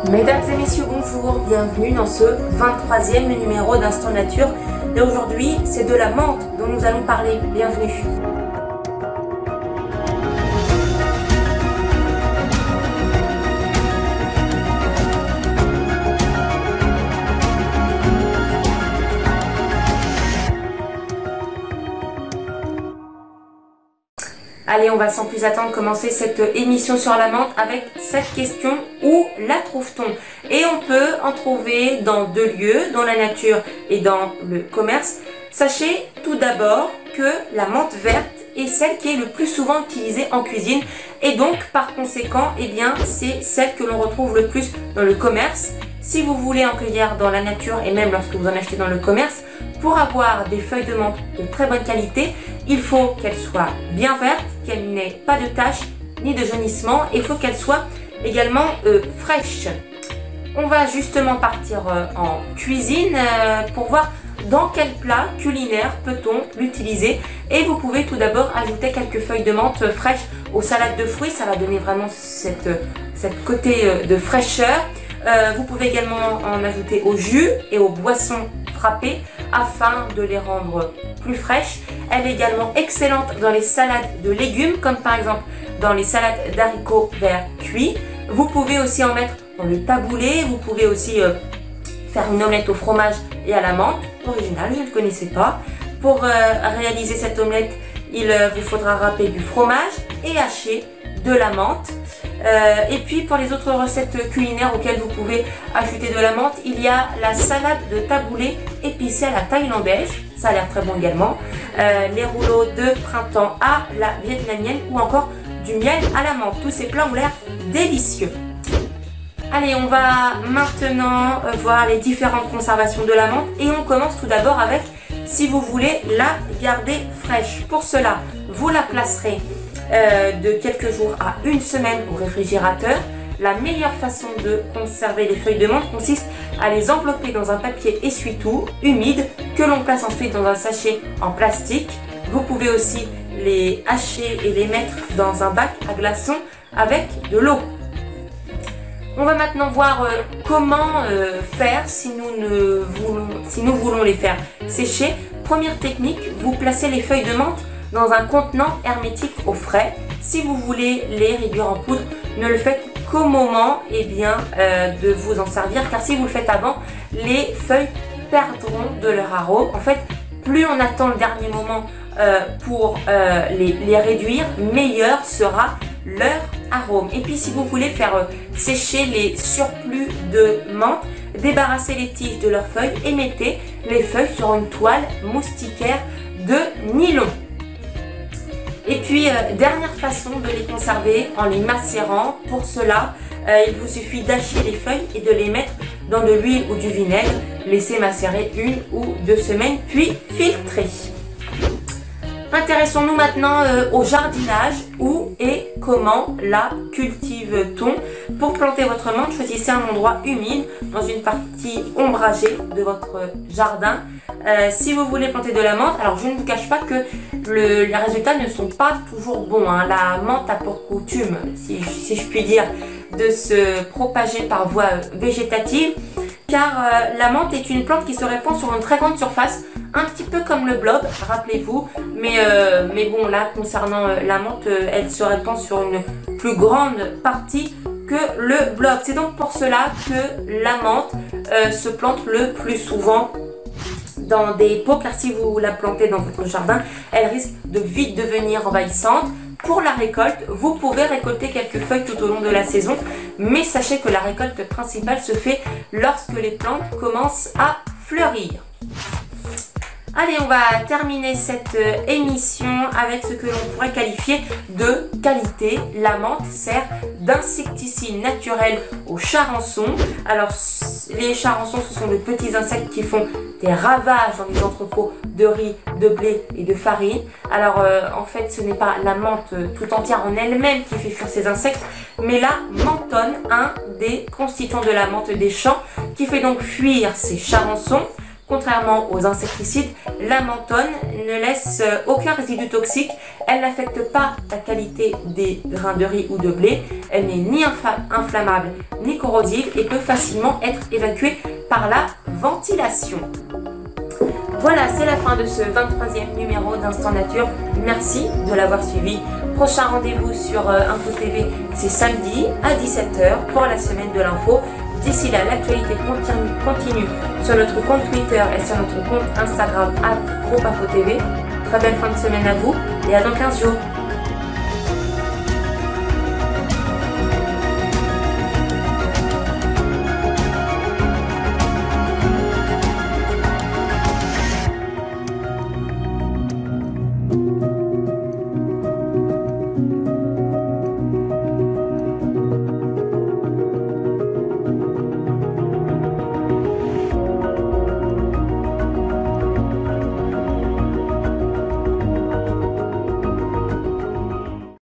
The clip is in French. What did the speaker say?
Mesdames et messieurs, bonjour, bienvenue dans ce 23e numéro d'Instant Nature. Et aujourd'hui, c'est de la menthe dont nous allons parler. Bienvenue. Allez, on va sans plus attendre commencer cette émission sur la menthe avec cette question: où la trouve-t-on? Et on peut en trouver dans deux lieux, dans la nature et dans le commerce. Sachez tout d'abord que la menthe verte est celle qui est le plus souvent utilisée en cuisine et donc par conséquent, eh bien, c'est celle que l'on retrouve le plus dans le commerce. Si vous voulez en cueillir dans la nature et même lorsque vous en achetez dans le commerce, pour avoir des feuilles de menthe de très bonne qualité, il faut qu'elles soient bien vertes, qu'elles n'aient pas de taches ni de jaunissement, et il faut qu'elles soient également fraîches. On va justement partir en cuisine pour voir dans quel plat culinaire peut-on l'utiliser. Et vous pouvez tout d'abord ajouter quelques feuilles de menthe fraîches aux salades de fruits, ça va donner vraiment cette côté de fraîcheur. Vous pouvez également en ajouter au jus et aux boissons frappées afin de les rendre plus fraîches. Elle est également excellente dans les salades de légumes, comme par exemple dans les salades d'haricots verts cuits. Vous pouvez aussi en mettre dans le taboulé. Vous pouvez aussi faire une omelette au fromage et à la menthe. Original, je ne le connaissais pas. Pour réaliser cette omelette, il vous faudra râper du fromage et hacher de la menthe. Et puis pour les autres recettes culinaires auxquelles vous pouvez ajouter de la menthe, il y a la salade de taboulé épicée à la thaïlandaise, ça a l'air très bon également, les rouleaux de printemps à la vietnamienne ou encore du miel à la menthe. Tous ces plats ont l'air délicieux. Allez, on va maintenant voir les différentes conservations de la menthe et on commence tout d'abord avec, si vous voulez la garder fraîche. Pour cela, vous la placerez de quelques jours à une semaine au réfrigérateur. La meilleure façon de conserver les feuilles de menthe consiste à les envelopper dans un papier essuie-tout humide que l'on place ensuite dans un sachet en plastique. Vous pouvez aussi les hacher et les mettre dans un bac à glaçons avec de l'eau. On va maintenant voir comment faire si nous voulons les faire sécher. Première technique, vous placez les feuilles de menthe dans un contenant hermétique au frais. Si vous voulez les réduire en poudre, ne le faites qu'au moment de vous en servir, car si vous le faites avant, les feuilles perdront de leur arôme. En fait, plus on attend le dernier moment pour les réduire, meilleur sera leur arôme. Et puis si vous voulez faire sécher les surplus de menthe, débarrassez les tiges de leurs feuilles et mettez les feuilles sur une toile moustiquaire de nylon. Et puis, dernière façon de les conserver en les macérant. Pour cela, il vous suffit d'hacher les feuilles et de les mettre dans de l'huile ou du vinaigre. Laissez macérer 1 ou 2 semaines, puis filtrer. Intéressons-nous maintenant au jardinage. Où et comment la cultive-t-on? Pour planter votre menthe, choisissez un endroit humide dans une partie ombragée de votre jardin. Si vous voulez planter de la menthe, alors je ne vous cache pas que les résultats ne sont pas toujours bons, hein. La menthe a pour coutume, si je puis dire, de se propager par voie végétative, car la menthe est une plante qui se répand sur une très grande surface, un petit peu comme le blob, rappelez-vous, mais bon, là, concernant la menthe, elle se répand sur une plus grande partie que le blob. C'est donc pour cela que la menthe se plante le plus souvent dans des pots, car si vous la plantez dans votre jardin, elle risque de vite devenir envahissante. Pour la récolte, vous pouvez récolter quelques feuilles tout au long de la saison, mais sachez que la récolte principale se fait lorsque les plantes commencent à fleurir. Allez, on va terminer cette émission avec ce que l'on pourrait qualifier de qualité. La menthe sert d'insecticide naturel aux charançons. Alors, les charançons, ce sont de petits insectes qui font des ravages dans les entrepôts de riz, de blé et de farine. Alors, en fait, ce n'est pas la menthe tout entière en elle-même qui fait fuir ces insectes, mais la menthone, un des constituants de la menthe des champs, qui fait donc fuir ces charançons. Contrairement aux insecticides, la menthone ne laisse aucun résidu toxique, elle n'affecte pas la qualité des grains de riz ou de blé, elle n'est ni inflammable ni corrosive et peut facilement être évacuée par la ventilation. Voilà, c'est la fin de ce 23e numéro d'Instant Nature. Merci de l'avoir suivi. Prochain rendez-vous sur Info TV, c'est samedi à 17 h pour la semaine de l'info. D'ici là, l'actualité continue sur notre compte Twitter et sur notre compte Instagram @groupeinfotv. Très belle fin de semaine à vous et à dans 15 jours.